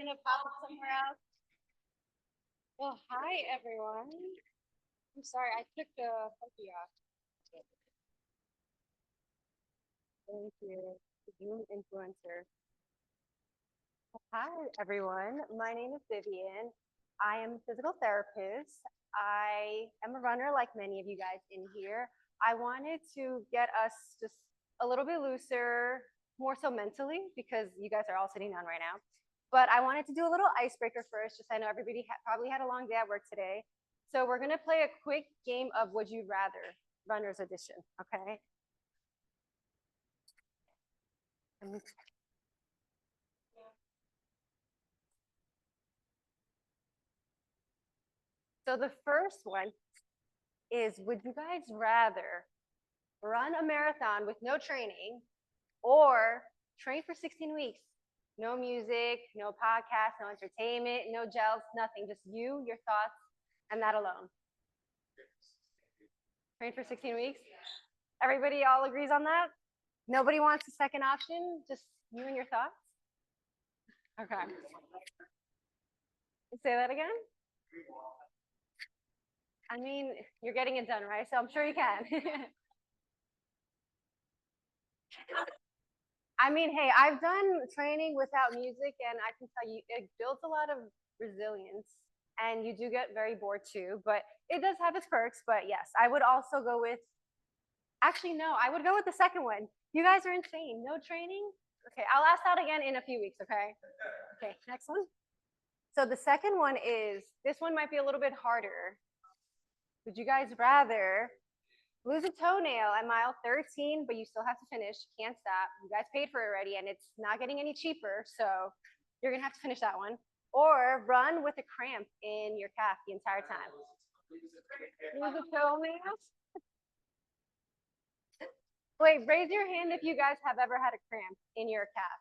gonna pop it somewhere else. Well, hi everyone. I'm sorry, I took the hoodie off. Thank you. Zoom influencer. Hi everyone. My name is Vivian. I am a physical therapist. I am a runner like many of you guys in here. I wanted to get us just a little bit looser, more so mentally, because you guys are all sitting down right now. But I wanted to do a little icebreaker first, just I know everybody probably had a long day at work today. So we're gonna play a quick game of Would You Rather, Runner's Edition, okay? So the first one is, would you guys rather run a marathon with no training or train for 16 weeks? No music, no podcast, no entertainment, no gels, nothing. Just you, your thoughts, and that alone. Train for 16 weeks? Everybody all agrees on that? Nobody wants a second option? Just you and your thoughts? Okay. Say that again? I mean, you're getting it done, right? So I'm sure you can. I mean, hey, I've done training without music, and I can tell you it builds a lot of resilience, and you do get very bored too, but it does have its perks. But yes, I would also go with, actually, no, I would go with the second one. You guys are insane. No training? Okay, I'll ask that again in a few weeks, okay? Okay, next one. So the second one is, this one might be a little bit harder. Would you guys rather lose a toenail at mile 13, but you still have to finish, can't stop. You guys paid for it already, and it's not getting any cheaper, so you're gonna have to finish that one. Or run with a cramp in your calf the entire time. Lose a toenail? Wait, raise your hand if you guys have ever had a cramp in your calf.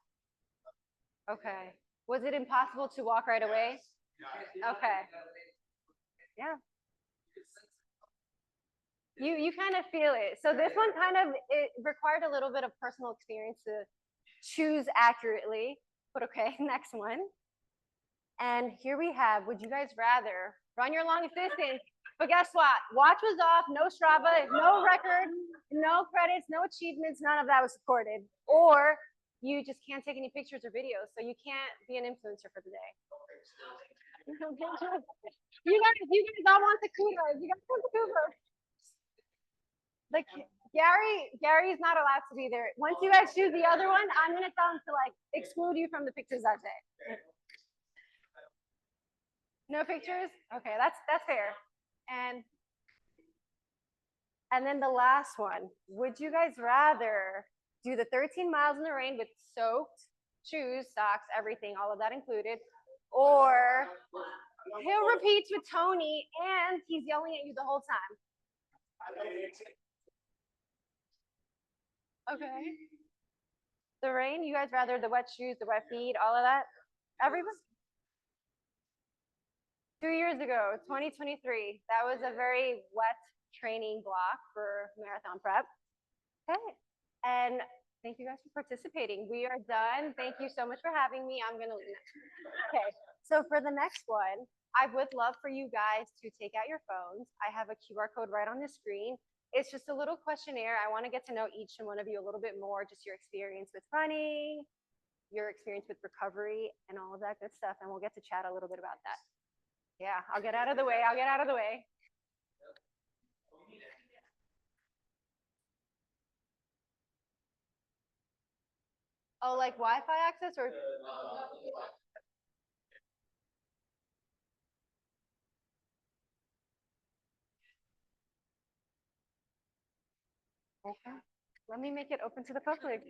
Okay. Was it impossible to walk right away? Okay. Yeah. You kind of feel it. So this one kind of, it required a little bit of personal experience to choose accurately. But okay, next one. And here we have, would you guys rather run your longest distance? But guess what? Watch was off, no Strava, no record, no credits, no achievements, none of that was recorded. Or you just can't take any pictures or videos, so you can't be an influencer for the day. You guys all want the kudos. You guys want the kudos. Like Gary's not allowed to be there. Once you guys choose the other one, I'm gonna tell him to like exclude you from the pictures that day. No pictures? Okay, that's fair. And then the last one. Would you guys rather do the 13 miles in the rain with soaked shoes, socks, everything, all of that included, or he'll repeat with Tony and he's yelling at you the whole time? Okay. The rain, you guys rather the wet shoes, the wet feet, all of that? Everyone? 2 years ago, 2023. That was a very wet training block for marathon prep. Okay. And thank you guys for participating. We are done. Thank you so much for having me. I'm going to leave now. Okay. So for the next one, I would love for you guys to take out your phones. I have a QR code right on the screen. It's just a little questionnaire. I want to get to know each and one of you a little bit more, just your experience with running, your experience with recovery, and all of that good stuff. And we'll get to chat a little bit about that. Yeah, I'll get out of the way. I'll get out of the way. Oh, like Wi-Fi access or? Okay. Let me make it open to the public.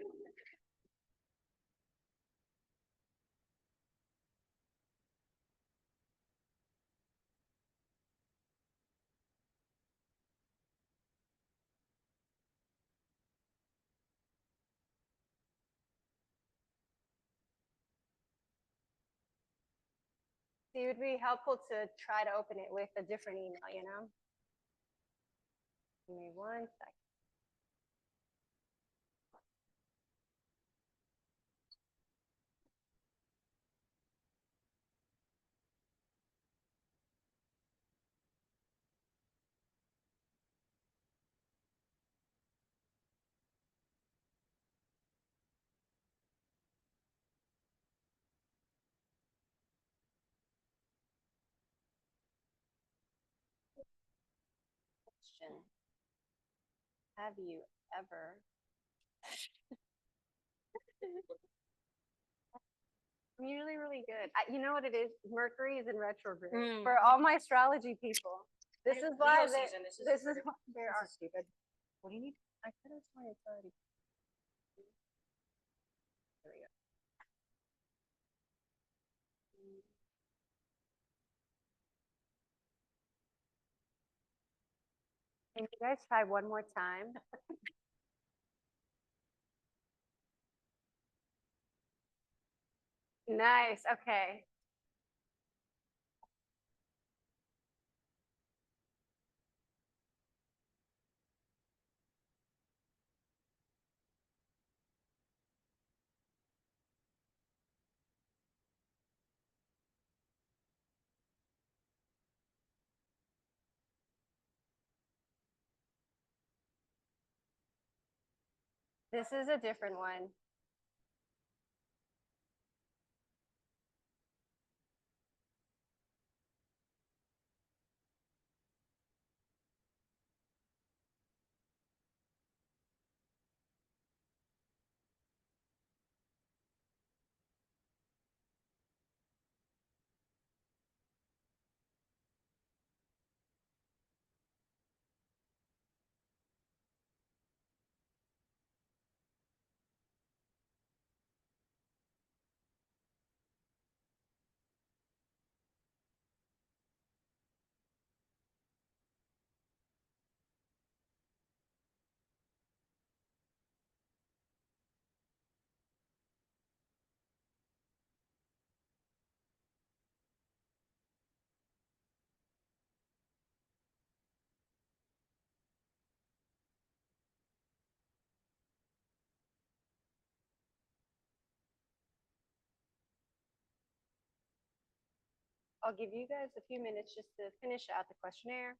It would be helpful to try to open it with a different email, you know? Give me 1 second. question. Have you ever? I'm usually really good. You know what it is? Mercury is in retrograde. For all my astrology people, this is why this is why there are stupid. What do you need? I could have sworn it's already. There we go. Can you guys try one more time? Nice. Okay. This is a different one. I'll give you guys a few minutes just to finish out the questionnaire.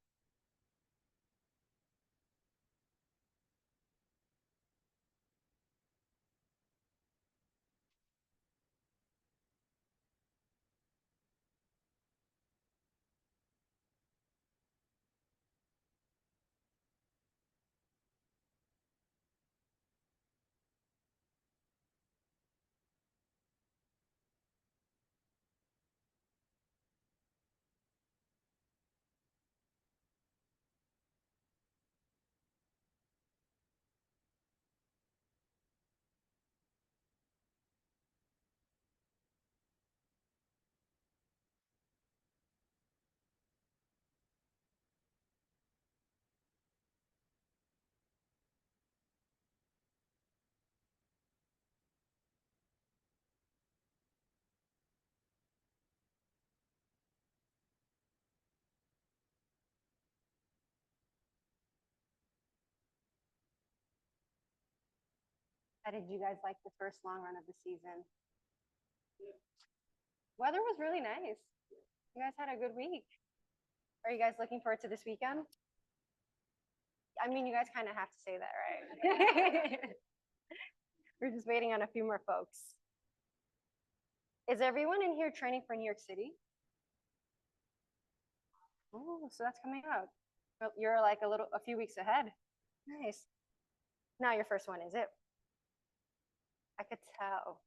How did you guys like the first long run of the season? Weather was really nice. You guys had a good week. Are you guys looking forward to this weekend? I mean, you guys kind of have to say that, right? We're just waiting on a few more folks. Is everyone in here training for New York City? Oh, so that's coming up. You're like a few weeks ahead. Nice. Now your first one, is it? I could tell.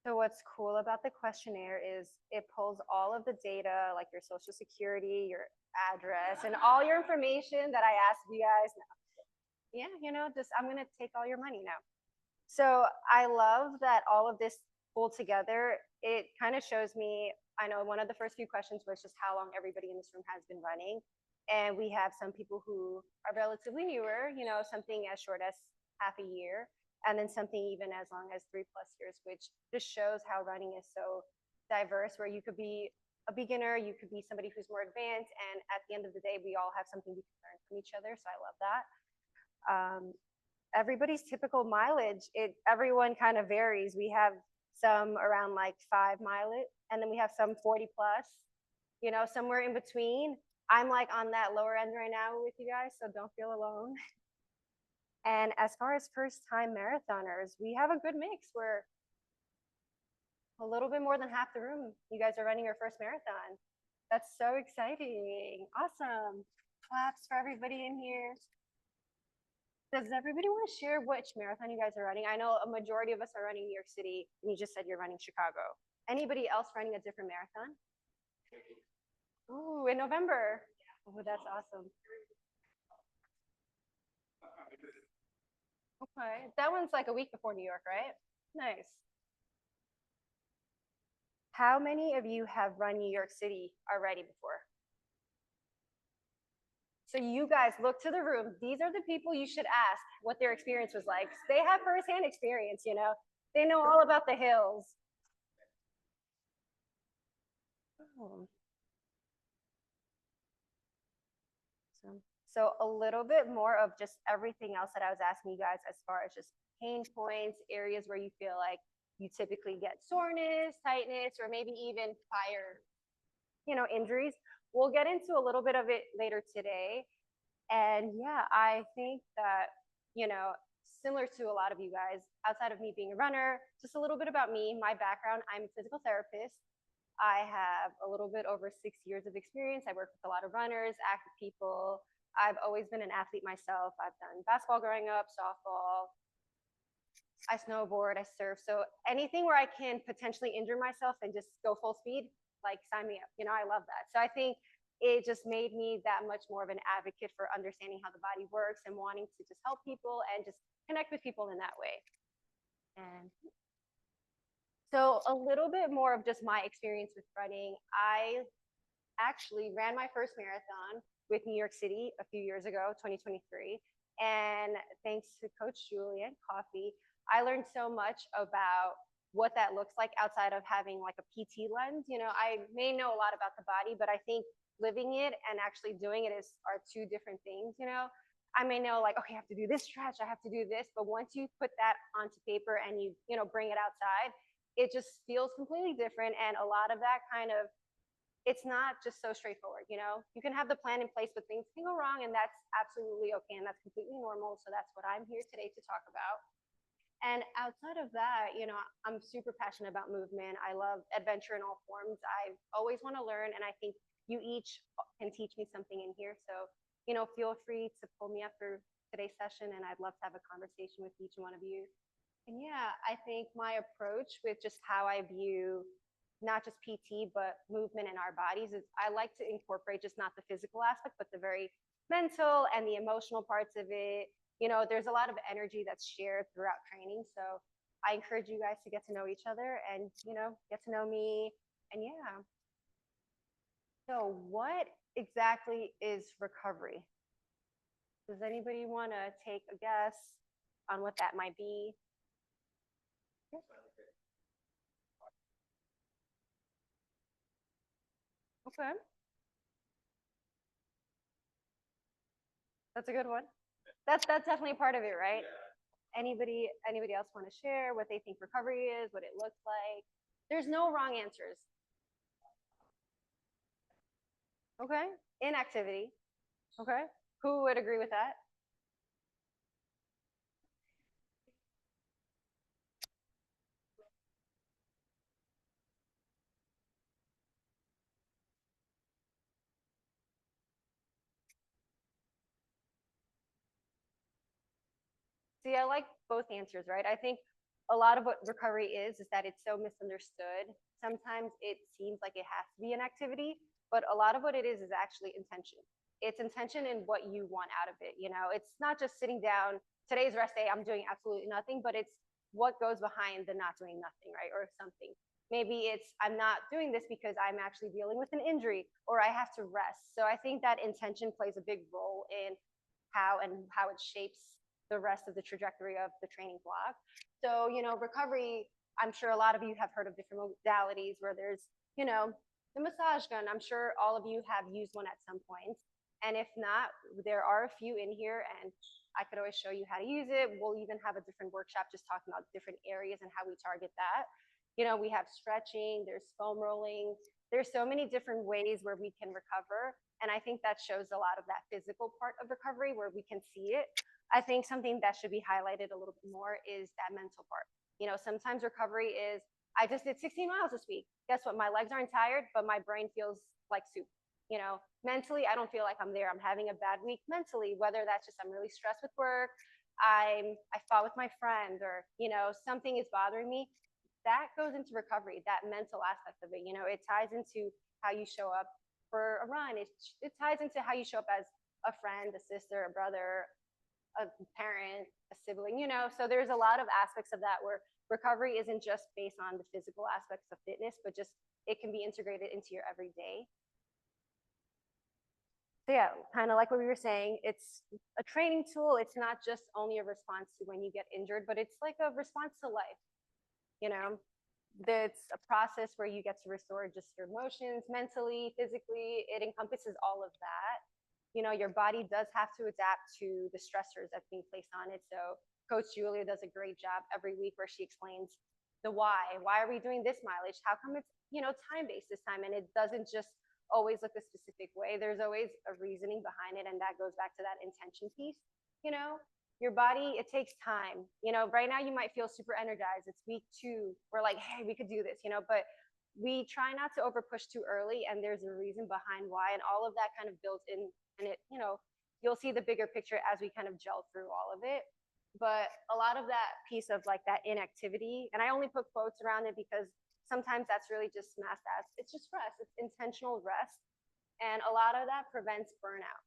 So what's cool about the questionnaire is it pulls all of the data, like your social security, your address, and all your information that I asked you guys. Yeah, just I'm gonna take all your money now. So I love that all of this pulled together. It kind of shows me, I know one of the first few questions was just how long everybody in this room has been running. And we have some people who are relatively newer, something as short as half a year, and then something even as long as 3+ years, which just shows how running is so diverse, where you could be a beginner, you could be somebody who's more advanced, and at the end of the day, we all have something we can learn from each other. So I love that. Everybody's typical mileage, everyone kind of varies. We have some around like 5 mile it, and then we have some 40 plus, somewhere in between. I'm like on that lower end right now with you guys, so don't feel alone. And as far as first time marathoners, we have a good mix. We're a little bit more than half the room. You guys are running your first marathon. That's so exciting. Awesome. Claps for everybody in here. Does everybody want to share which marathon you guys are running? I know a majority of us are running New York City, and you just said you're running Chicago. Anybody else running a different marathon? Ooh, in November. Oh, that's awesome. Okay. That one's like a week before New York, right? Nice. How many of you have run New York City already before? So you guys look to the room. These are the people you should ask what their experience was like. They have firsthand experience, They know all about the hills. Oh. So a little bit more of just everything else that I was asking you guys as far as just pain points, areas where you feel like you typically get soreness, tightness, or maybe even fire, injuries. We'll get into a little bit of it later today. And yeah, I think that, similar to a lot of you guys, outside of me being a runner, just a little bit about me, my background, I'm a physical therapist. I have a little bit over 6 years of experience. I work with a lot of runners, active people. I've always been an athlete myself. I've done basketball growing up, softball. I snowboard, I surf. So anything where I can potentially injure myself and just go full speed, like sign me up. I love that. So I think it just made me that much more of an advocate for understanding how the body works and wanting to just help people and just connect with people in that way. And so a little bit more of just my experience with running. I actually ran my first marathon with New York City a few years ago, 2023. And thanks to Coach Julian Coffey, I learned so much about what that looks like outside of having like a PT lens. I may know a lot about the body, but I think living it and actually doing it are two different things. I may know like, okay, I have to do this stretch, I have to do this, but once you put that onto paper and you bring it outside, it just feels completely different. And a lot of that kind of, it's not just so straightforward. You can have the plan in place, but things can go wrong, and that's absolutely okay, and that's completely normal. So that's what I'm here today to talk about. And outside of that, I'm super passionate about movement. I love adventure in all forms. I always want to learn, and I think you each can teach me something in here. So, feel free to pull me up for today's session, and I'd love to have a conversation with each one of you. And yeah, I think my approach with just how I view not just PT, but movement in our bodies is I like to incorporate just not the physical aspect, but the very mental and the emotional parts of it. There's a lot of energy that's shared throughout training. So I encourage you guys to get to know each other and, get to know me. And yeah. So what exactly is recovery? Does anybody want to take a guess on what that might be? Okay. That's a good one. That's definitely part of it, right? Anybody else want to share what they think recovery is, what it looks like? There's no wrong answers. Okay. Inactivity. Okay. Who would agree with that? See, I like both answers, right? I think a lot of what recovery is that it's so misunderstood. Sometimes it seems like it has to be an activity, but a lot of what it is actually intention. It's intention in what you want out of it. It's not just sitting down, today's rest day, I'm doing absolutely nothing, but it's what goes behind the not doing nothing, right? Or something. Maybe it's I'm not doing this because I'm actually dealing with an injury or I have to rest. So I think that intention plays a big role in how it shapes the rest of the trajectory of the training block. So, recovery, I'm sure a lot of you have heard of different modalities where there's, the massage gun. I'm sure all of you have used one at some point. And if not, there are a few in here, and I could always show you how to use it. We'll even have a different workshop just talking about different areas and how we target that. We have stretching, there's foam rolling, there's so many different ways where we can recover. And I think that shows a lot of that physical part of recovery where we can see it. I think something that should be highlighted a little bit more is that mental part. Sometimes recovery is, I just did 16 miles this week. Guess what? My legs aren't tired, but my brain feels like soup. Mentally, I don't feel like I'm there. I'm having a bad week mentally, whether that's just I'm really stressed with work, I fought with my friend, or something is bothering me. That goes into recovery, that mental aspect of it. It ties into how you show up for a run. It ties into how you show up as a friend, a sister, a brother, a parent, a sibling. So there's a lot of aspects of that where recovery isn't just based on the physical aspects of fitness, but just it can be integrated into your everyday. So yeah, kind of like what we were saying, it's a training tool. It's not just only a response to when you get injured, but it's like a response to life. It's a process where you get to restore just your emotions mentally, physically. It encompasses all of that. Your body does have to adapt to the stressors that's being placed on it. So Coach Julia does a great job every week where she explains the why. Why are we doing this mileage? How come it's, time-based this time? And it doesn't just always look a specific way. There's always a reasoning behind it. And that goes back to that intention piece. Your body, it takes time. Right now you might feel super energized. It's week 2. We're like, hey, we could do this, but we try not to over push too early. And there's a reason behind why. And all of that kind of builds in. And it, you'll see the bigger picture as we kind of gel through all of it. But a lot of that piece of like that inactivity, and I only put quotes around it because sometimes that's really just masked as it's just rest. It's intentional rest. And a lot of that prevents burnout,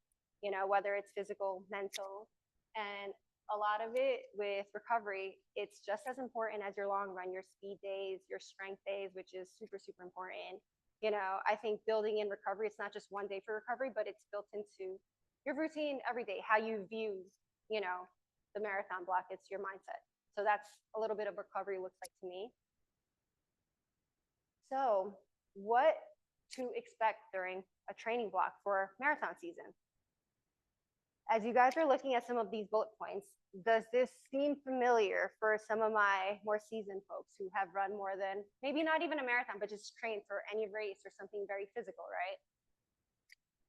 whether it's physical, mental, and a lot of it with recovery, it's just as important as your long run, your speed days, your strength days, which is super, super important. I think building in recovery, it's not just one day for recovery, but it's built into your routine every day, how you view, the marathon block, it's your mindset. So that's a little bit of recovery looks like to me. So what to expect during a training block for marathon season? As you guys are looking at some of these bullet points, does this seem familiar for some of my more seasoned folks who have run more than, maybe not even a marathon, but just trained for any race or something very physical, right?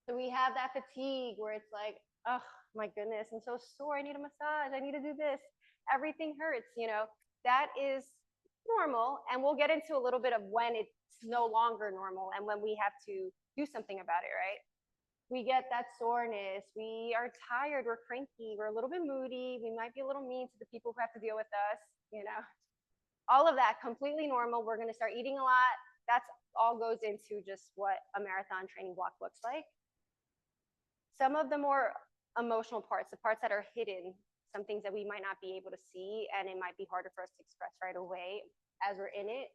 So we have that fatigue where it's like, oh my goodness, I'm so sore. I need a massage. I need to do this. Everything hurts, that is normal. And we'll get into a little bit of when it's no longer normal and when we have to do something about it, right? We get that soreness. We are tired. We're cranky. We're a little bit moody. We might be a little mean to the people who have to deal with us, all of that completely normal. We're going to start eating a lot. That's all goes into just what a marathon training block looks like. Some of the more emotional parts, the parts that are hidden, some things that we might not be able to see, and it might be harder for us to express right away as we're in it,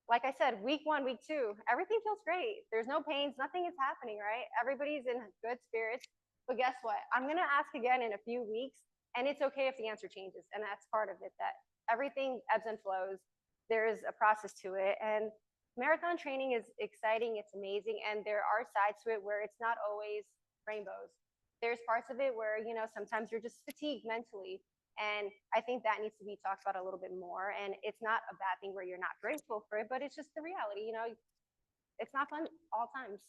Like I said, week 1, week 2, everything feels great. There's no pains, nothing is happening, right? Everybody's in good spirits. But guess what? I'm going to ask again in a few weeks, and it's okay if the answer changes. And that's part of it, that everything ebbs and flows. There's a process to it. And marathon training is exciting. It's amazing. And there are sides to it where it's not always rainbows. There's parts of it where, sometimes you're just fatigued mentally. And I think that needs to be talked about a little bit more. And it's not a bad thing where you're not grateful for it, but it's just the reality, it's not fun all times.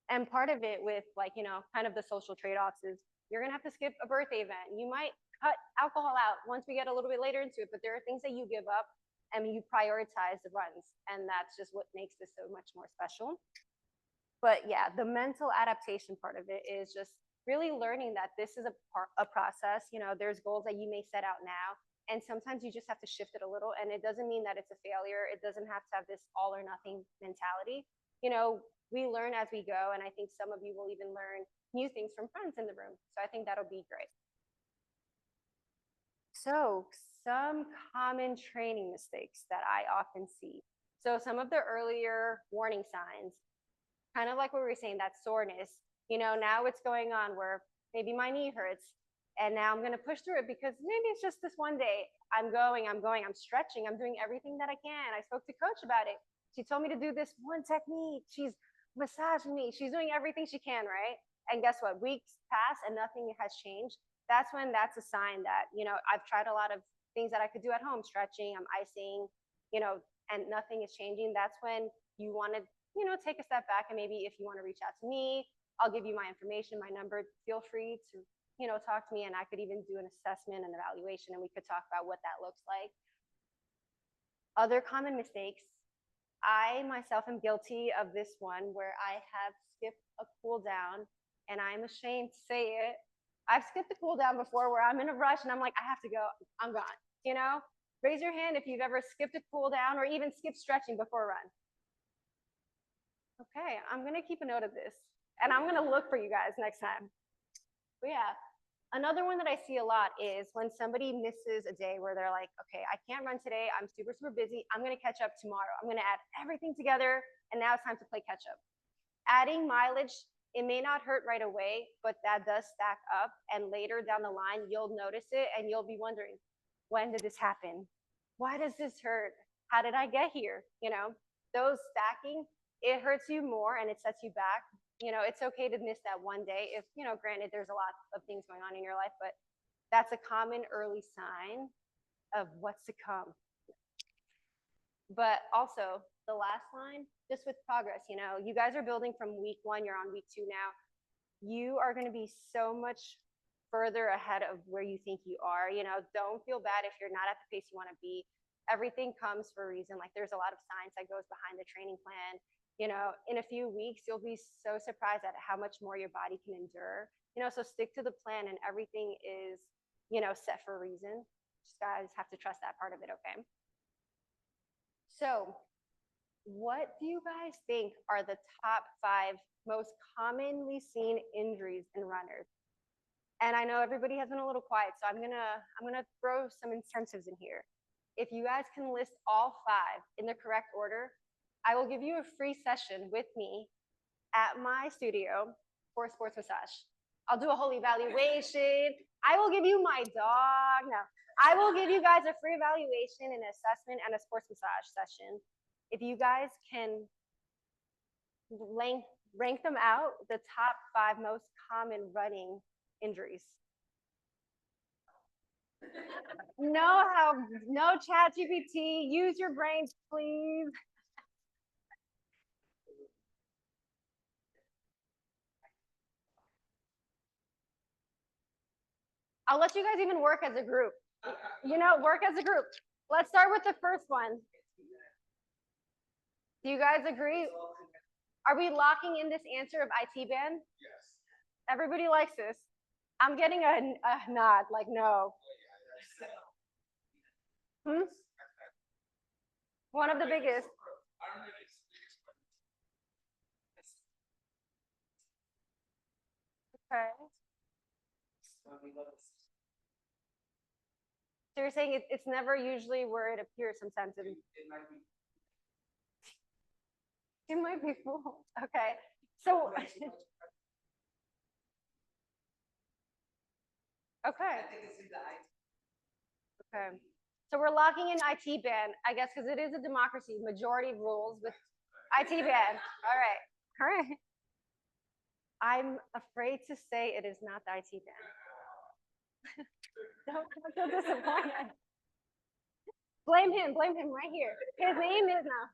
And part of it with kind of the social trade-offs is you're going to have to skip a birthday event. You might cut alcohol out once we get a little bit later into it, but there are things that you give up and you prioritize the runs. And that's just what makes this so much more special. But yeah, the mental adaptation part of it is just really learning that this is a process. There's goals that you may set out now, and sometimes you just have to shift it a little. And it doesn't mean that it's a failure. It doesn't have to have this all or nothing mentality. We learn as we go, and I think some of you will even learn new things from friends in the room. So I think that'll be great. So some common training mistakes that I often see. So some of the earlier warning signs, kind of like what we were saying, that soreness, now what's going on where maybe my knee hurts and now I'm going to push through it because maybe it's just this one day. I'm stretching. I'm doing everything that I can. I spoke to Coach about it. She told me to do this one technique. She's massaging me. She's doing everything she can, right? And guess what? Weeks pass and nothing has changed. That's when that's a sign that, I've tried a lot of things that I could do at home, stretching, I'm icing, you know, and nothing is changing, that's when you want to, you know, take a step back, and maybe if you want to reach out to me, I'll give you my information, my number. Feel free to, you know, talk to me, and I could even do an assessment and evaluation, and we could talk about what that looks like. Other common mistakes. I myself am guilty of this one where I have skipped a cool down, and I'm ashamed to say it. I've skipped a cool down before where I'm in a rush and I'm like, I have to go, I'm gone, you know? Raise your hand if you've ever skipped a cool down or even skipped stretching before a run. Okay, I'm gonna keep a note of this, and I'm gonna look for you guys next time. But yeah, another one that I see a lot is when somebody misses a day where they're like, okay, I can't run today, I'm super, super busy, I'm gonna catch up tomorrow. I'm gonna add everything together, and now it's time to play catch up. Adding mileage, it may not hurt right away, but that does stack up, and later down the line, you'll notice it, and you'll be wondering, when did this happen? Why does this hurt? How did I get here? You know, those stacking, it hurts you more and it sets you back. You know, it's okay to miss that one day if, you know, granted, there's a lot of things going on in your life, but that's a common early sign of what's to come. But also, the last line, just with progress, you know, you guys are building from week 1, you're on week 2 now. You are going to be so much further ahead of where you think you are. You know, don't feel bad if you're not at the pace you want to be. Everything comes for a reason. Like, there's a lot of science that goes behind the training plan. You know, in a few weeks, you'll be so surprised at how much more your body can endure. You know, so stick to the plan, and everything is, you know, set for a reason. Just guys have to trust that part of it, okay? So what do you guys think are the top 5 most commonly seen injuries in runners? And I know everybody has been a little quiet, so I'm gonna throw some incentives in here. If you guys can list all 5 in the correct order, I will give you a free session with me at my studio for sports massage. I'll do a whole evaluation. I will give you my dog. No, I will give you guys a free evaluation, an assessment, and a sports massage session. If you guys can rank them out, the top 5 most common running injuries. No chat GPT, use your brains, please. I'll let you guys even work as a group. You know, work as a group. Let's start with the first one. Do you guys agree? Are we locking in this answer of IT band? Yes. Everybody likes this. I'm getting a nod, like no. One of the biggest. Okay. So you're saying it's never usually where it appears sometimes. It might be full. Okay. So. Okay. Okay. So we're locking in IT ban, I guess, because it is a democracy. Majority rules with IT ban. All right. All right. I'm afraid to say it is not the IT ban. Don't feel disappointed. Blame him right here. His name is now.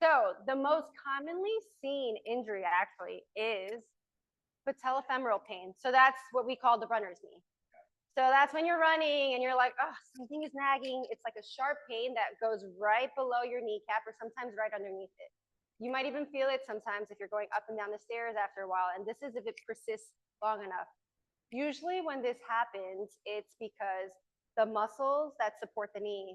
So the most commonly seen injury actually is patellofemoral pain. So that's what we call the runner's knee. So that's when you're running and you're like, oh, something is nagging. It's like a sharp pain that goes right below your kneecap or sometimes right underneath it. You might even feel it sometimes if you're going up and down the stairs after a while. And this is if it persists long enough. Usually when this happens, it's because the muscles that support the knee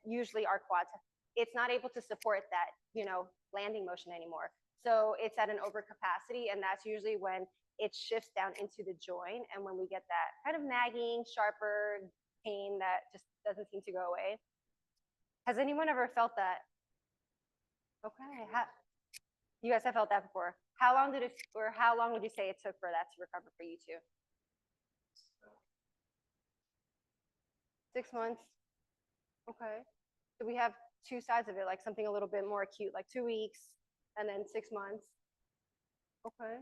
usually are quads. It's not able to support that, you know, landing motion anymore. So it's at an overcapacity, and that's usually when it shifts down into the joint, and when we get that kind of nagging, sharper pain that just doesn't seem to go away. Has anyone ever felt that? Okay, you guys have felt that before. How long would you say it took for that to recover for you too? 6 months. Okay. So we have 2 sides of it, like something a little bit more acute, like 2 weeks, and then 6 months. Okay.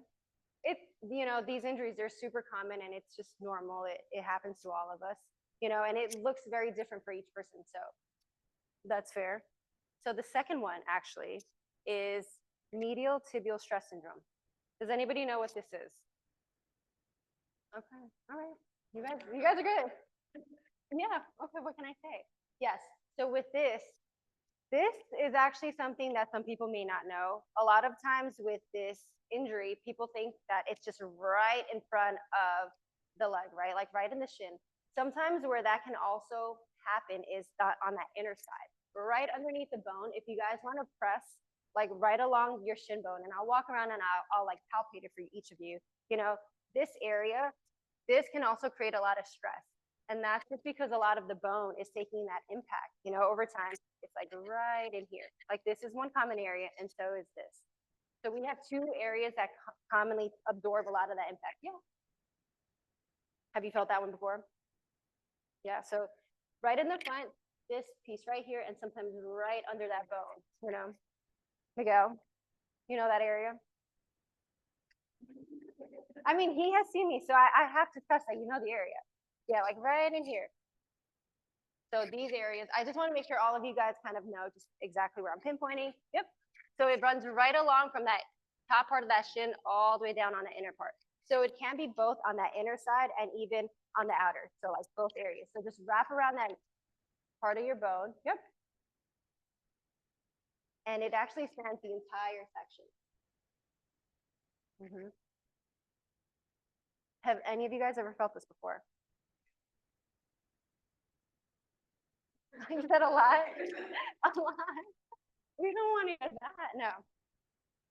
You know, these injuries, they're super common, and it's just normal. It happens to all of us. you know, and it looks very different for each person. So that's fair. So the second one actually is medial tibial stress syndrome. Does anybody know what this is? Okay, all right. You guys are good. Yeah. Okay. What can I say? Yes. So with this is actually something that some people may not know. A lot of times with this injury, people think that it's just right in front of the leg, right? Like right in the shin. Sometimes where that can also happen is on that inner side, right underneath the bone. If you guys want to press like right along your shin bone, and I'll walk around and I'll like palpate it for each of you, you know, this area, this can also create a lot of stress. And that's just because a lot of the bone is taking that impact, you know, over time. It's like right in here. Like this is one common area, and so is this. So we have two areas that commonly absorb a lot of that impact. Yeah. Have you felt that one before? Yeah. So right in the front, this piece right here, and sometimes right under that bone, you know. Miguel, you know that area? I mean, he has seen me, so I have to trust that you know the area. Yeah, like right in here. So these areas, I just want to make sure all of you guys kind of know just exactly where I'm pinpointing. Yep. So it runs right along from that top part of that shin all the way down on the inner part. So it can be both on that inner side and even on the outer. So like both areas. So just wrap around that part of your bone. Yep. And it actually spans the entire section. Mm-hmm. Have any of you guys ever felt this before? You said a lot? A lot. We don't want to hear that. No.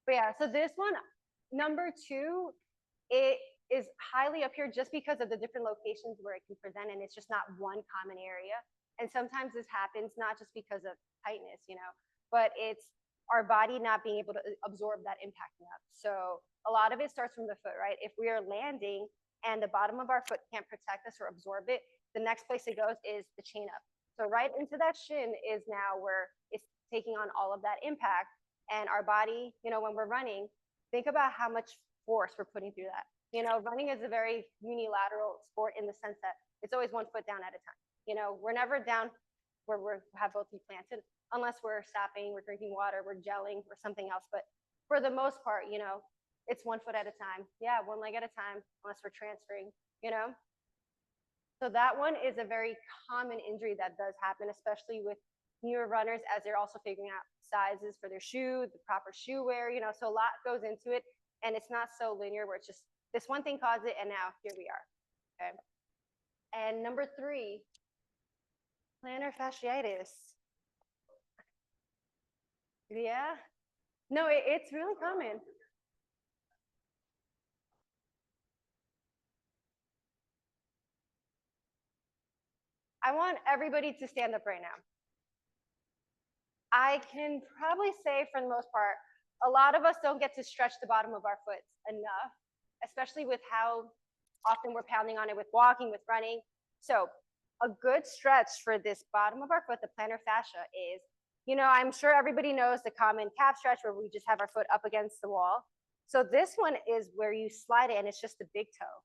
But yeah, so this one, number two, it is highly up here just because of the different locations where it can present, and it's just not one common area. And sometimes this happens not just because of tightness, you know, but it's our body not being able to absorb that impact enough. So a lot of it starts from the foot, right? If we are landing and the bottom of our foot can't protect us or absorb it, the next place it goes is the chain up. So right into that shin is now where it's taking on all of that impact. And our body, you know, when we're running, think about how much force we're putting through that. You know, running is a very unilateral sport in the sense that it's always one foot down at a time. You know, we're never down where we have both feet planted unless we're stopping, we're drinking water, we're gelling, or something else. But for the most part, you know, it's one foot at a time. Yeah, one leg at a time, unless we're transferring, you know. So that one is a very common injury that does happen, especially with newer runners as they're also figuring out sizes for their shoe, the proper shoe wear, you know, so a lot goes into it. And it's not so linear where it's just this one thing caused it and now here we are. Okay. And number three, plantar fasciitis. Yeah. No, it's really common. I want everybody to stand up right now. I can probably say for the most part, a lot of us don't get to stretch the bottom of our foot enough, especially with how often we're pounding on it with walking, with running. So a good stretch for this bottom of our foot, the plantar fascia, is, you know, I'm sure everybody knows the common calf stretch where we just have our foot up against the wall. So this one is where you slide it and it's just the big toe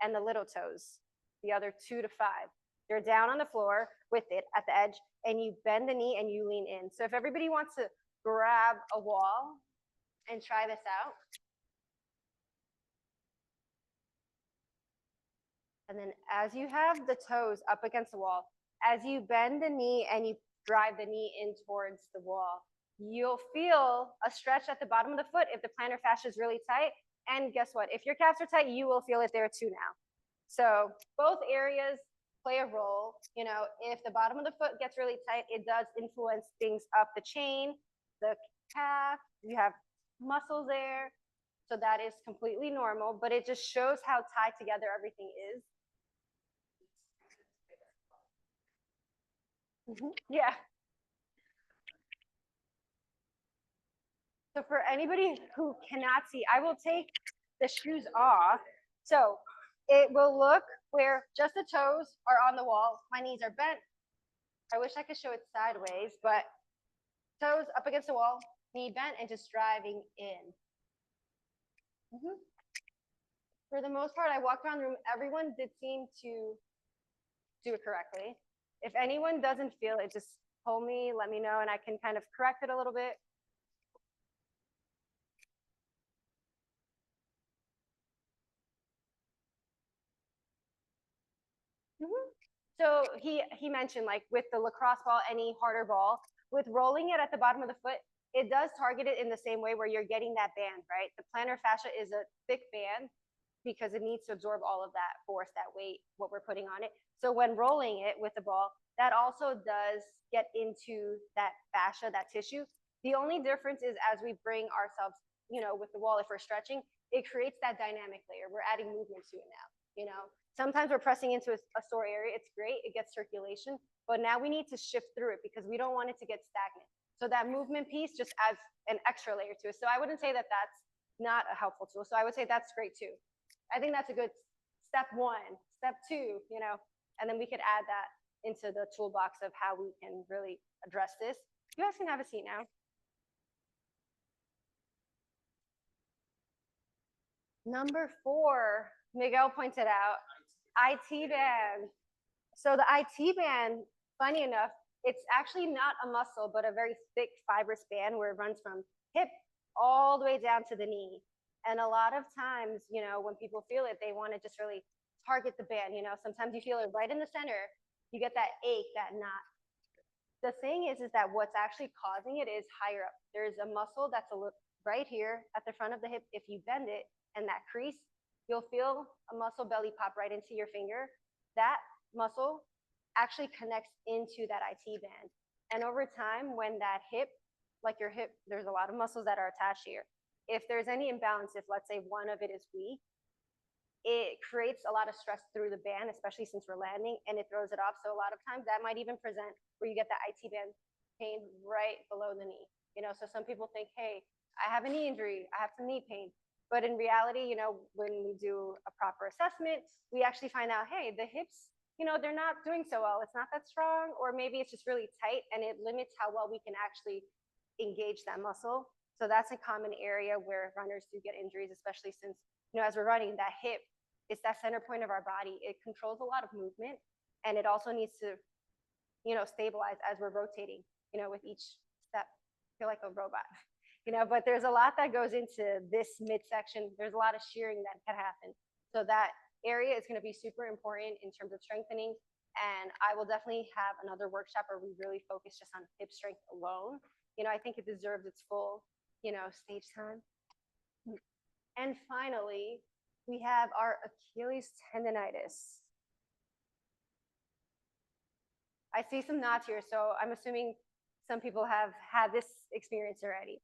and the little toes, the other 2 to 5. You're down on the floor with it at the edge and you bend the knee and you lean in. So if everybody wants to grab a wall and try this out. And then as you have the toes up against the wall, as you bend the knee and you drive the knee in towards the wall, you'll feel a stretch at the bottom of the foot if the plantar fascia is really tight. And guess what? If your calves are tight, you will feel it there too now. So both areas play a role. You know, if the bottom of the foot gets really tight, it does influence things up the chain, the calf, you have muscles there. So that is completely normal, but it just shows how tied together everything is. Yeah. So for anybody who cannot see, I will take the shoes off. So it will look where just the toes are on the wall. My knees are bent. I wish I could show it sideways, but toes up against the wall, knee bent, and just driving in. For the most part, I walked around the room. Everyone did seem to do it correctly. If anyone doesn't feel it, just pull me, let me know, and I can kind of correct it a little bit. Mm-hmm. So he mentioned, like, with the lacrosse ball, any harder ball, with rolling it at the bottom of the foot, it does target it in the same way where you're getting that band, right? The plantar fascia is a thick band because it needs to absorb all of that force, that weight, what we're putting on it. So when rolling it with the ball, that also does get into that fascia, that tissue. The only difference is as we bring ourselves, with the wall, if we're stretching, it creates that dynamic layer. We're adding movement to it now. Sometimes we're pressing into a sore area. It's great. It gets circulation. But now we need to shift through it because we don't want it to get stagnant. So that movement piece just adds an extra layer to it. So I wouldn't say that that's not a helpful tool. So I would say that's great too. I think that's a good step one, step two, and then we could add that into the toolbox of how we can really address this. You guys can have a seat now. Number 4, Miguel pointed out, IT band. So the IT band, funny enough, it's actually not a muscle, but a very thick fibrous band where it runs from hip all the way down to the knee. And a lot of times, when people feel it, they want to just really target the band. Sometimes you feel it right in the center. You get that ache, that knot. The thing is that what's actually causing it is higher up. There's a muscle that's right here at the front of the hip. If you bend it and that crease, you'll feel a muscle belly pop right into your finger. That muscle actually connects into that IT band. And over time, when that hip, like your hip, there's a lot of muscles that are attached here. If there's any imbalance, if let's say one of it is weak, it creates a lot of stress through the band, especially since we're landing, and it throws it off. So a lot of times that might even present where you get that IT band pain right below the knee. So some people think, hey, I have a knee injury, I have some knee pain. But in reality, when we do a proper assessment, we actually find out, hey, the hips, they're not doing so well. It's not that strong, or maybe it's just really tight and it limits how well we can actually engage that muscle. So that's a common area where runners do get injuries, especially since, as we're running, that hip, it's that center point of our body. It controls a lot of movement, and it also needs to, stabilize as we're rotating, with each step. I feel like a robot, but there's a lot that goes into this midsection. There's a lot of shearing that can happen. So that area is going to be super important in terms of strengthening. And I will definitely have another workshop where we really focus just on hip strength alone. I think it deserves its full, stage time. And finally, we have our Achilles tendonitis. I see some nods here, so I'm assuming some people have had this experience already.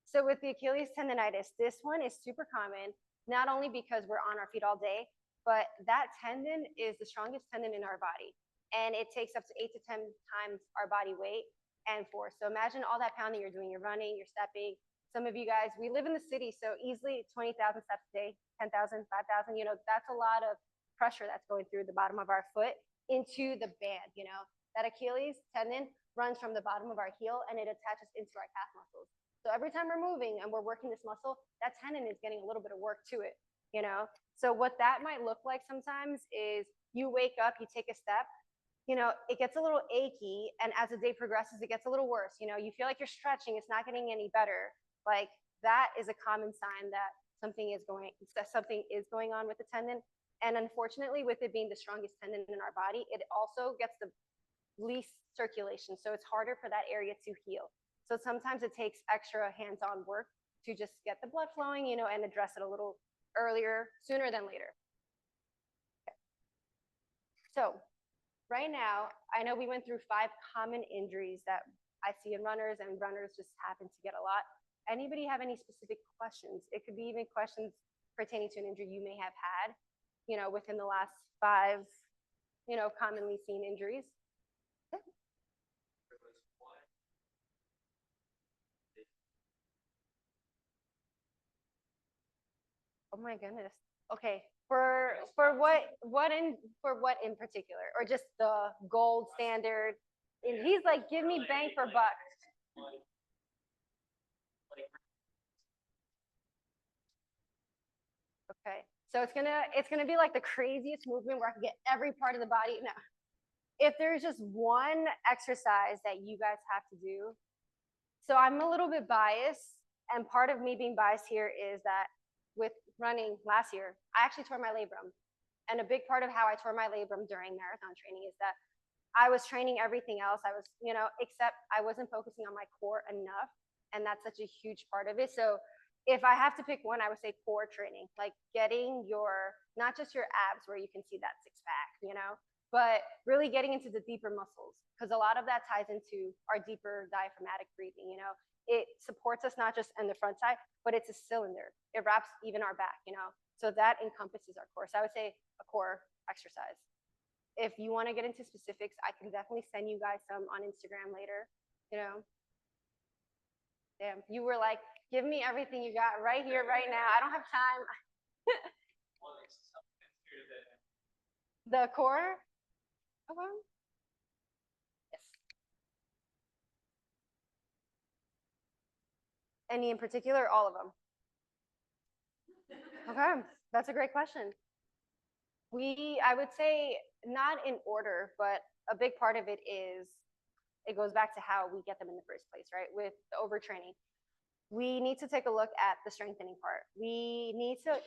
So with the Achilles tendonitis, this one is super common, not only because we're on our feet all day, but that tendon is the strongest tendon in our body. And it takes up to 8 to 10 times our body weight and force. So imagine all that pounding you're doing. You're running, you're stepping. Some of you guys, we live in the city, so easily 20,000 steps a day, 10,000, 5,000, that's a lot of pressure that's going through the bottom of our foot into the band. That Achilles tendon runs from the bottom of our heel and it attaches into our calf muscles. So every time we're moving and we're working this muscle, that tendon is getting a little bit of work to it. So what that might look like sometimes is you wake up, you take a step, it gets a little achy, and as the day progresses, it gets a little worse. You feel like you're stretching, it's not getting any better. Like, that is a common sign that something is going on with the tendon. And unfortunately, with it being the strongest tendon in our body, it also gets the least circulation. So it's harder for that area to heal. So sometimes it takes extra hands-on work to just get the blood flowing, and address it a little earlier, sooner than later. Okay. So right now, I know we went through 5 common injuries that I see in runners, and runners just happen to get a lot. Anybody have any specific questions? It could be even questions pertaining to an injury you may have had, within the last 5, commonly seen injuries. Yeah. Oh my goodness. Okay. For what in particular, or just the gold standard? And he's like, give me bang for buck. Okay. So it's gonna be like the craziest movement where I can get every part of the body. No. if there's just one exercise that you guys have to do, so I'm a little bit biased, and part of me being biased here is that with running last year, I actually tore my labrum. And a big part of how I tore my labrum during marathon training is that I was training everything else. I was, except I wasn't focusing on my core enough. And that's such a huge part of it. So if I have to pick one, I would say core training, like getting your, not just your abs where you can see that six pack, but really getting into the deeper muscles. Because a lot of that ties into our deeper diaphragmatic breathing, it supports us not just in the front side, but it's a cylinder. It wraps even our back, so that encompasses our core. So I would say a core exercise. If you want to get into specifics, I can definitely send you guys some on Instagram later. Damn, you were like, give me everything you got right here, right now. I don't have time. The core? Okay. Yes. Any in particular? All of them. Okay, that's a great question. I would say not in order, but a big part of it is it goes back to how we get them in the first place, right? With the overtraining, we need to take a look at the strengthening part. We need to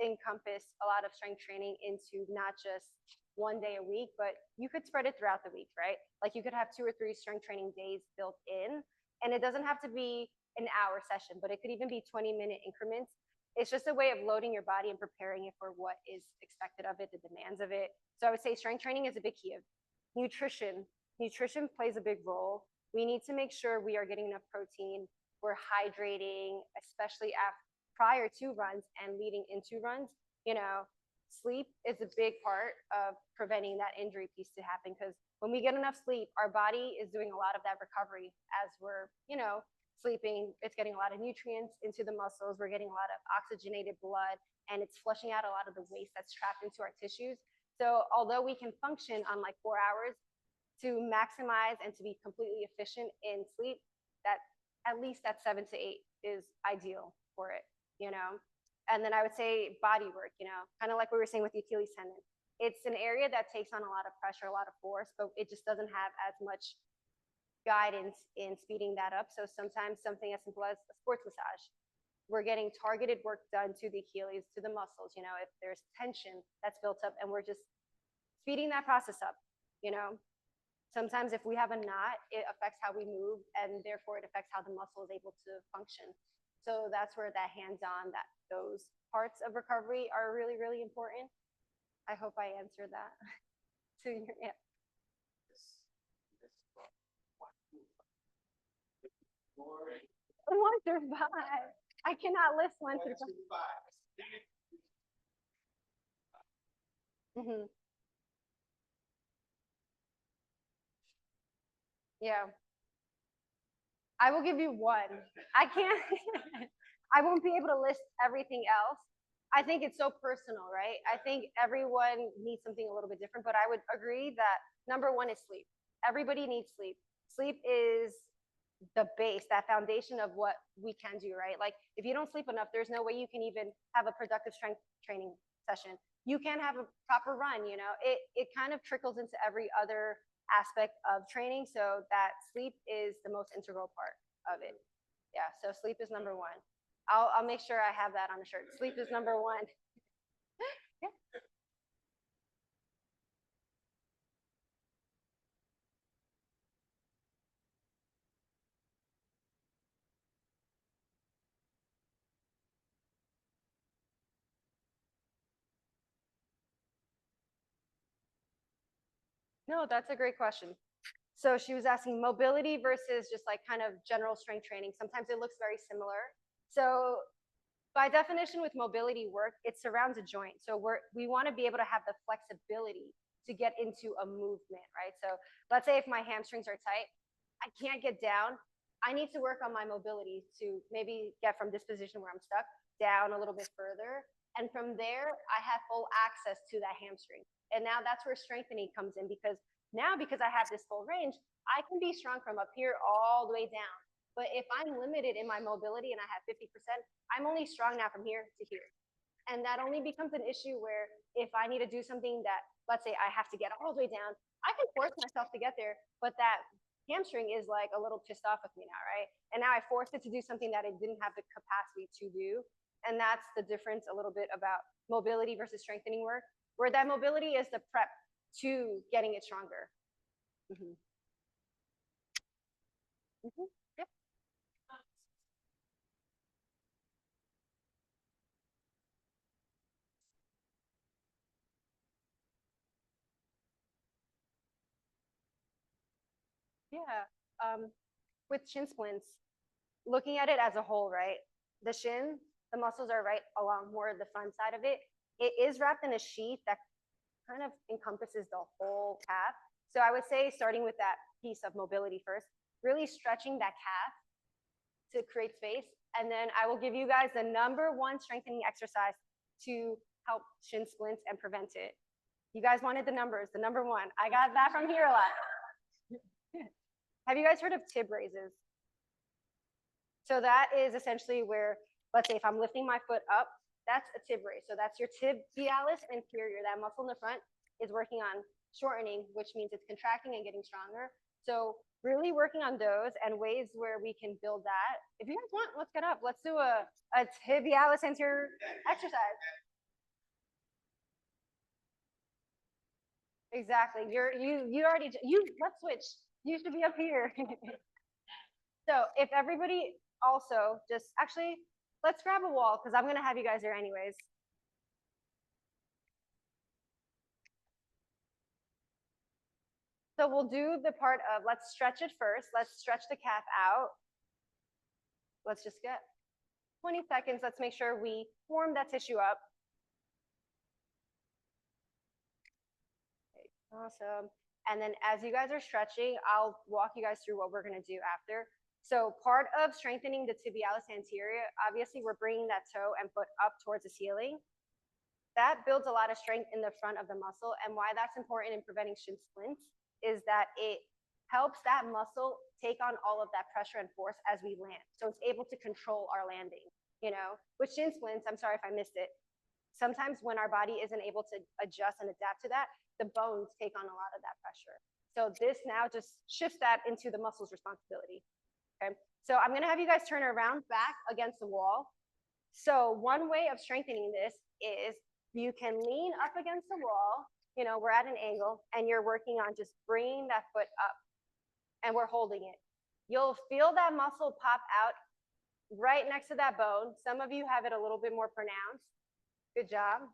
encompass a lot of strength training into not just one day a week, but you could spread it throughout the week, right? Like you could have 2 or 3 strength training days built in, and it doesn't have to be an hour session, but it could even be 20-minute increments. It's just a way of loading your body and preparing it for what is expected of it, the demands of it. So I would say strength training is a big key of nutrition. Nutrition plays a big role. We need to make sure we are getting enough protein. We're hydrating, especially prior to runs and leading into runs. Sleep is a big part of preventing that injury piece to happen, because when we get enough sleep, our body is doing a lot of that recovery as we're, sleeping. It's getting a lot of nutrients into the muscles. We're getting a lot of oxygenated blood, and it's flushing out a lot of the waste that's trapped into our tissues. So although we can function on like 4 hours, to maximize and to be completely efficient in sleep, that at least that 7 to 8 is ideal for it, And then I would say body work, kind of like we were saying with the Achilles tendon. It's an area that takes on a lot of pressure, a lot of force, but it just doesn't have as much guidance in speeding that up. So sometimes something as simple as a sports massage, we're getting targeted work done to the Achilles, to the muscles, if there's tension that's built up, and we're just speeding that process up, Sometimes if we have a knot, it affects how we move, and therefore it affects how the muscle is able to function. So that's where that hands-on, those parts of recovery are really, really important. I hope I answered that to your, yeah. One through five. I cannot list 1 through 5. Mm-hmm. Yeah. I will give you one. I can't, I won't be able to list everything else. I think it's so personal, right? I think everyone needs something a little bit different, but I would agree that number 1 is sleep. Everybody needs sleep. Sleep is the base, that foundation of what we can do, right? Like if you don't sleep enough, there's no way you can even have a productive strength training session. You can't have a proper run, it kind of trickles into every other aspect of training. So that sleep is the most integral part of it. Yeah, so sleep is number 1. I'll make sure I have that on the shirt. Sleep is number 1. Yeah. No, that's a great question. So she was asking mobility versus just like kind of general strength training. Sometimes it looks very similar. So by definition with mobility work, it surrounds a joint. So we want to be able to have the flexibility to get into a movement, right? So let's say if my hamstrings are tight, I can't get down. I need to work on my mobility to maybe get from this position where I'm stuck down a little bit further. And from there, I have full access to that hamstring. And now that's where strengthening comes in, because I have this full range, I can be strong from up here all the way down. But if I'm limited in my mobility and I have 50%, I'm only strong now from here to here. And that only becomes an issue where if I need to do something that, let's say I have to get all the way down, I can force myself to get there, but that hamstring is like a little pissed off with me now, right? And now I forced it to do something that it didn't have the capacity to do. And that's the difference a little bit about mobility versus strengthening work, where that mobility is the prep to getting it stronger. Mm-hmm. Mm-hmm. Yep. Yeah. With shin splints, looking at it as a whole, right? The shin, the muscles are right along more of the front side of it. It is wrapped in a sheath that kind of encompasses the whole calf. So I would say starting with that piece of mobility first, really stretching that calf to create space. And then I will give you guys the number one strengthening exercise to help shin splints and prevent it. You guys wanted the numbers, the number one. I got that from here a lot. Have you guys heard of tib raises? So that is essentially where, let's say if I'm lifting my foot up, that's a tib raise. So that's your tibialis inferior. That muscle in the front is working on shortening, which means it's contracting and getting stronger. So really working on those and ways where we can build that. If you guys want, let's get up. Let's do a tibialis anterior exercise. Exactly. You already let's switch. You should be up here. So if everybody also just actually let's grab a wall because I'm gonna have you guys there anyways. So we'll do the part of let's stretch it first. Let's stretch the calf out. Let's just get 20 seconds. Let's make sure we warm that tissue up. Okay, awesome. And then as you guys are stretching, I'll walk you guys through what we're gonna do after. So part of strengthening the tibialis anterior, obviously we're bringing that toe and foot up towards the ceiling. That builds a lot of strength in the front of the muscle. And why that's important in preventing shin splints is that it helps that muscle take on all of that pressure and force as we land. So it's able to control our landing, you know, with shin splints, I'm sorry if I missed it. Sometimes when our body isn't able to adjust and adapt to that, the bones take on a lot of that pressure. So this now just shifts that into the muscle's responsibility. Okay. So I'm going to have you guys turn around back against the wall. So one way of strengthening this is you can lean up against the wall. You know, we're at an angle and you're working on just bringing that foot up and we're holding it. You'll feel that muscle pop out right next to that bone. Some of you have it a little bit more pronounced. Good job.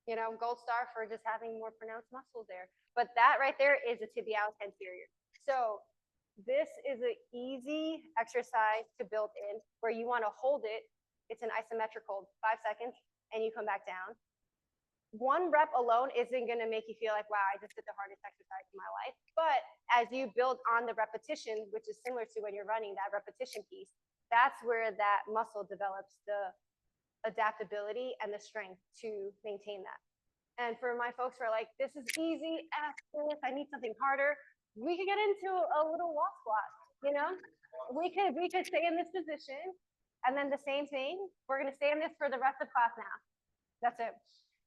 You know, gold star for just having more pronounced muscles there. But that right there is a tibialis anterior. So this is an easy exercise to build in where you want to hold it. It's an isometric hold, 5 seconds, and you come back down. One rep alone isn't going to make you feel like, wow, I just did the hardest exercise in my life. But as you build on the repetition, which is similar to when you're running that repetition piece, that's where that muscle develops the adaptability and the strength to maintain that. And for my folks who are like, this is easy, this, I need something harder, we could get into a little wall squat, you know? We could stay in this position, and then the same thing, we're gonna stay in this for the rest of class now. That's it.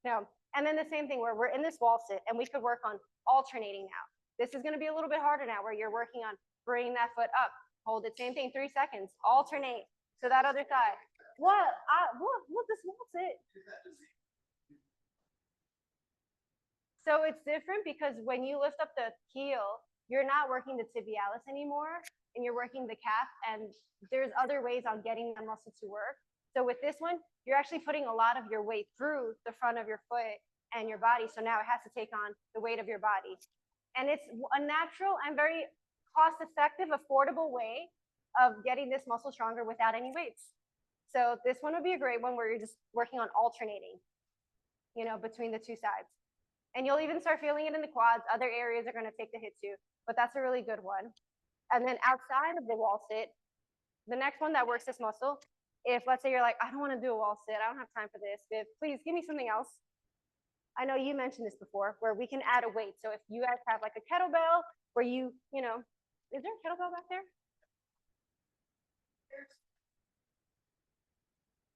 No. And then the same thing where we're in this wall sit, and we could work on alternating now. This is gonna be a little bit harder now, where you're working on bringing that foot up, hold it, same thing, 3 seconds, alternate to that other side. What? This wall sit. So it's different because when you lift up the heel, you're not working the tibialis anymore and you're working the calf, and there's other ways on getting the muscle to work. So with this one, you're actually putting a lot of your weight through the front of your foot and your body. So now it has to take on the weight of your body. And it's a natural and very cost-effective, affordable way of getting this muscle stronger without any weights. So this one would be a great one where you're just working on alternating, you know, between the two sides. And you'll even start feeling it in the quads. Other areas are going to take the hit too, but that's a really good one. And then outside of the wall sit, the next one that works this muscle, if let's say you're like, I don't want to do a wall sit, I don't have time for this, Viv, please give me something else. I know you mentioned this before, where we can add a weight. So if you guys have like a kettlebell where you know, is there a kettlebell back there?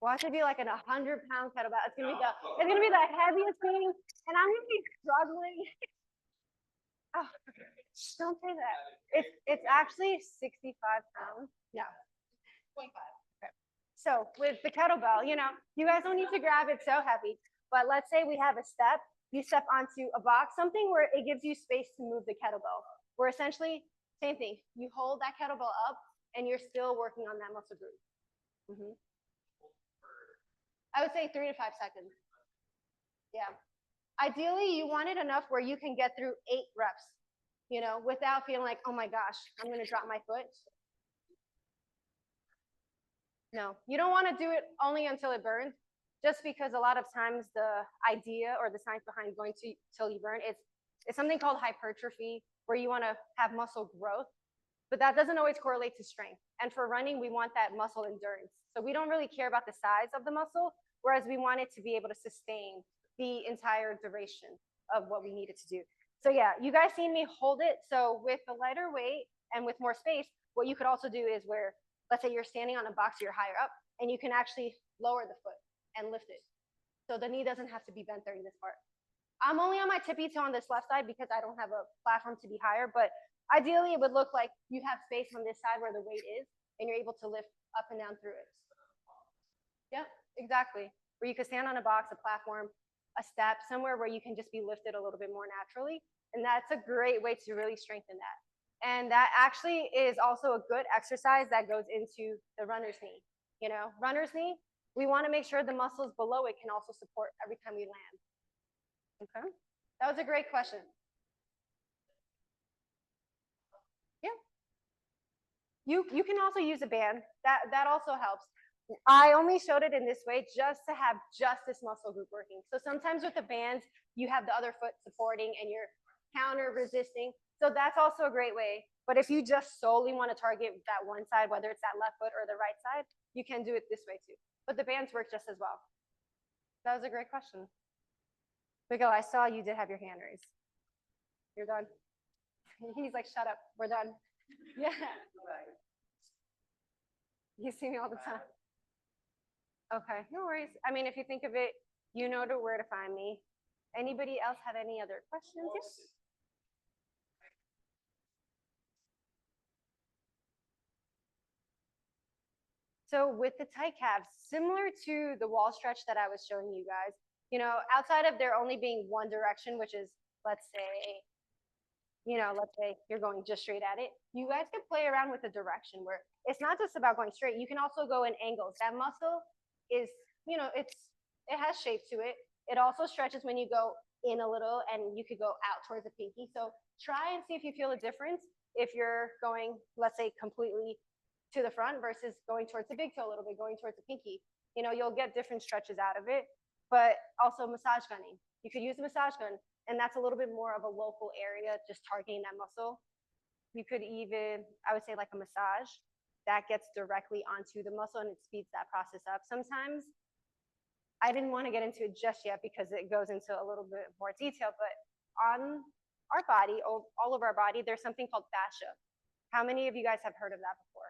Watch it be like a 100-pound kettlebell. It's gonna be the heaviest thing, and I'm gonna be struggling. Oh, don't say that. It's actually 65 pounds. No, 25. Okay. So with the kettlebell, you guys don't need to grab it so heavy. But let's say we have a step. You step onto a box, something where it gives you space to move the kettlebell. Where essentially, same thing. You hold that kettlebell up, and you're still working on that muscle group. Mm-hmm. I would say 3 to 5 seconds. Yeah. Ideally, you want it enough where you can get through 8 reps, without feeling like, oh my gosh, I'm going to drop my foot. No, you don't want to do it only until it burns, just because a lot of times the idea or the science behind going to till you burn, it's something called hypertrophy, where you want to have muscle growth, but that doesn't always correlate to strength. And for running, we want that muscle endurance. So we don't really care about the size of the muscle, whereas we want it to be able to sustain the entire duration of what we needed to do. So yeah, you guys seen me hold it. So with the lighter weight and with more space, what you could also do is where, let's say you're standing on a box, you're higher up, and you can actually lower the foot and lift it. So the knee doesn't have to be bent during this part. I'm only on my tippy toe on this left side because I don't have a platform to be higher, but ideally it would look like you have space on this side where the weight is, and you're able to lift up and down through it. Yeah, exactly. Where you could stand on a box, a platform, a step, somewhere where you can just be lifted a little bit more naturally. And that's a great way to really strengthen that. And that actually is also a good exercise that goes into the runner's knee. Runner's knee, we want to make sure the muscles below it can also support every time we land. Okay, that was a great question. Yeah, you can also use a band. That also helps. I only showed it in this way just to have just this muscle group working. So sometimes with the bands, you have the other foot supporting and you're counter resisting. So that's also a great way. But if you just solely want to target that one side, whether it's that left foot or the right side, you can do it this way too. But the bands work just as well. That was a great question. Miguel, I saw you did have your hand raised. You're done. He's like, shut up, we're done. Yeah. You see me all the time. Okay, no worries. I mean, if you think of it, you know where to find me. Anybody else have any other questions? Yes? So with the tight calves, similar to the wall stretch that I was showing you guys, outside of there only being one direction, which is, let's say you're going just straight at it, you guys can play around with the direction where it's not just about going straight. You can also go in angles. That muscle is, it has shape to it. It also stretches when you go in a little, and you could go out towards the pinky. So try and see if you feel a difference if you're going, let's say, completely to the front versus going towards the big toe a little bit, going towards the pinky. You'll get different stretches out of it. But also massage gunning. You could use a massage gun, and that's a little bit more of a local area, just targeting that muscle. You could even, I would say, like a massage that gets directly onto the muscle, and it speeds that process up. Sometimes I didn't want to get into it just yet because it goes into a little bit more detail, but on our body, all of our body, there's something called fascia. How many of you guys have heard of that before?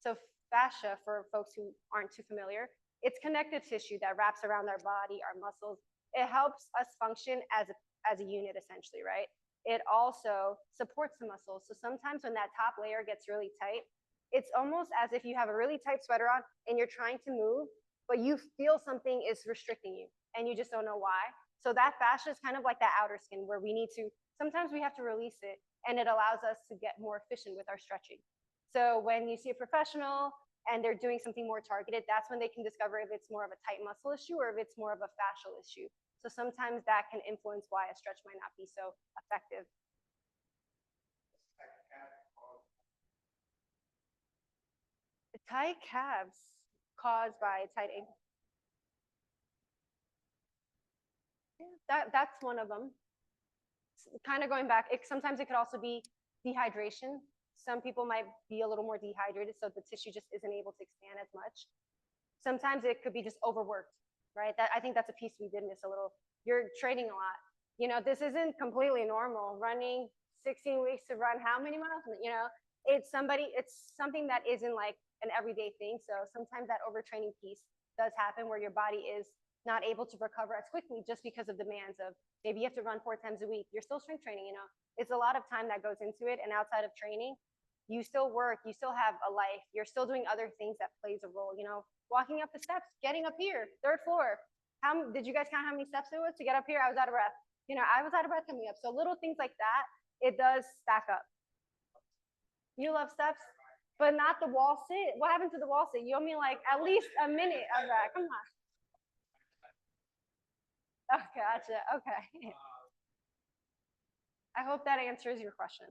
So fascia, for folks who aren't too familiar, it's connective tissue that wraps around our body, our muscles. It helps us function as a unit, essentially, right? It also supports the muscles. So sometimes when that top layer gets really tight, it's almost as if you have a really tight sweater on and you're trying to move, but you feel something is restricting you and you just don't know why. So that fascia is kind of like that outer skin where sometimes we have to release it, and it allows us to get more efficient with our stretching. So when you see a professional and they're doing something more targeted, that's when they can discover if it's more of a tight muscle issue or if it's more of a fascial issue. So sometimes that can influence why a stretch might not be so effective. The tight calves caused by tight ankle. Yeah, that's one of them. Kind of going back, sometimes it could also be dehydration. Some people might be a little more dehydrated, so the tissue just isn't able to expand as much. Sometimes it could be just overworked, right? I think that's a piece we did miss a little. You're training a lot. This isn't completely normal. Running 16 weeks to run how many miles? It's something that isn't like an everyday thing. So sometimes that overtraining piece does happen where your body is not able to recover as quickly just because of demands of maybe you have to run 4 times a week. You're still strength training, you know. It's a lot of time that goes into it. And outside of training, you still work, you still have a life, you're still doing other things that plays a role, you know, walking up the steps, getting up here, 3rd floor. How did you guys count how many steps it was to get up here? I was out of breath. You know, I was out of breath coming up. So little things like that, it does stack up. You love steps, but not the wall sit. What happened to the wall sit? You owe me like at least a minute of that. Come on. Oh, gotcha. Okay. I hope that answers your question.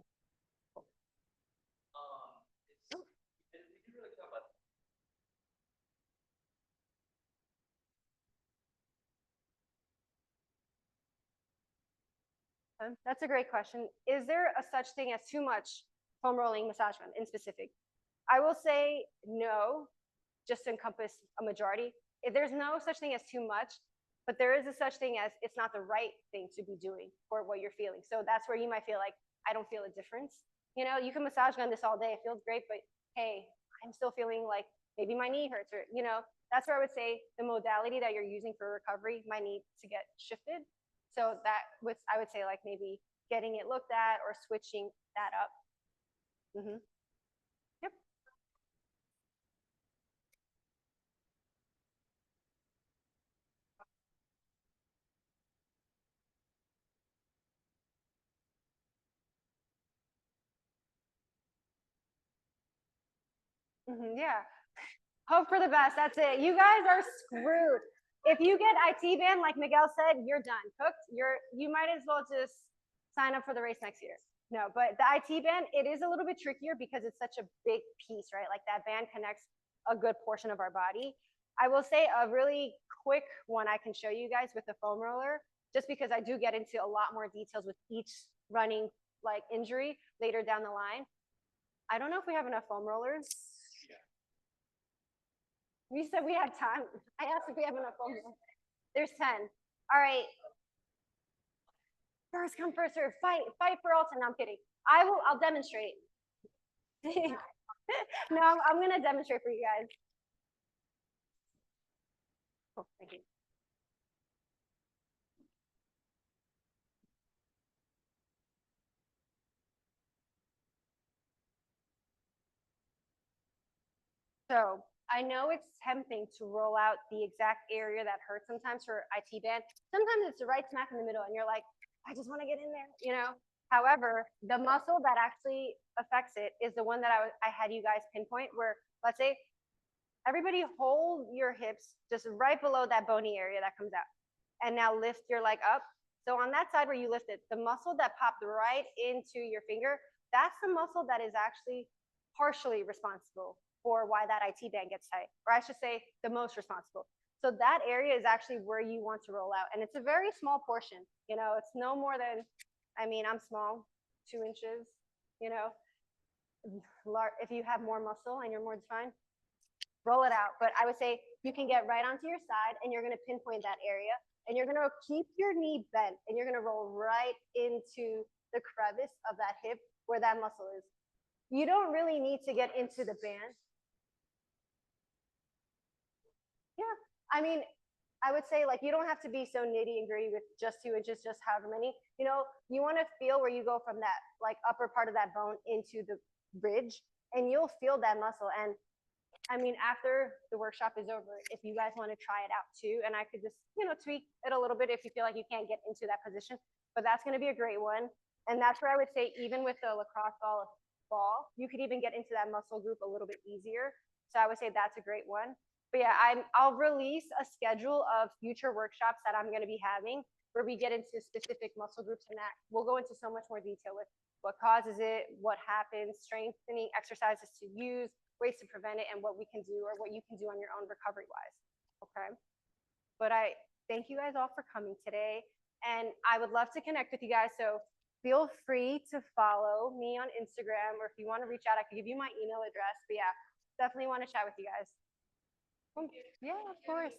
That's a great question. Is there a such thing as too much foam rolling massage gun in specific? I will say no, just to encompass a majority. There's no such thing as too much, but there is a such thing as it's not the right thing to be doing for what you're feeling. So that's where you might feel like, I don't feel a difference. You know, you can massage gun this all day. It feels great, but hey, I'm still feeling like maybe my knee hurts or, you know, that's where I would say the modality that you're using for recovery might need to get shifted. So that was, I would say like maybe getting it looked at or switching that up. Mm-hmm. Yep. Mm-hmm. Yeah. Hope for the best. That's it. You guys are screwed. If you get IT banned, like Miguel said, you're done. Cooked. You might as well just sign up for the race next year. No, but the IT band, it is a little bit trickier because it's such a big piece, right? Like that band connects a good portion of our body. I will say a really quick one I can show you guys with the foam roller, just because I do get into a lot more details with each running like injury later down the line. I don't know if we have enough foam rollers. We said we had time. I asked if we have enough foam rollers. There's 10. All right. First come, first serve. Fight for Alton. No, I'm kidding. I'll demonstrate. No, I'm going to demonstrate for you guys. Oh, thank you. So I know it's tempting to roll out the exact area that hurts sometimes for IT band. Sometimes it's right smack in the middle and you're like, I just want to get in there, you know? However, the muscle that actually affects it is the one that I had you guys pinpoint where, let's say, everybody hold your hips just right below that bony area that comes out. And now lift your leg up. So on that side where you lift it, the muscle that popped right into your finger, that's the muscle that is actually partially responsible for why that IT band gets tight, or I should say the most responsible. So that area is actually where you want to roll out. And it's a very small portion, you know, it's no more than, I mean, I'm small, 2 inches, you know, if you have more muscle and you're more defined, roll it out. But I would say you can get right onto your side and you're going to pinpoint that area and you're going to keep your knee bent and you're going to roll right into the crevice of that hip where that muscle is. You don't really need to get into the band. Yeah. I mean, I would say like you don't have to be so nitty and gritty with just 2 inches, just however many. You know, you want to feel where you go from that like upper part of that bone into the ridge, and you'll feel that muscle. And I mean, after the workshop is over, if you guys want to try it out too, and I could just, you know, tweak it a little bit if you feel like you can't get into that position, but that's going to be a great one. And that's where I would say, even with the lacrosse ball, you could even get into that muscle group a little bit easier. So I would say that's a great one. But yeah, I'll release a schedule of future workshops that I'm going to be having where we get into specific muscle groups, and that we'll go into so much more detail with what causes it, what happens, strengthening exercises to use, ways to prevent it, and what we can do or what you can do on your own recovery wise. Okay. But I thank you guys all for coming today. And I would love to connect with you guys. So feel free to follow me on Instagram, or if you want to reach out, I can give you my email address. But yeah, definitely want to chat with you guys. Yeah, of course.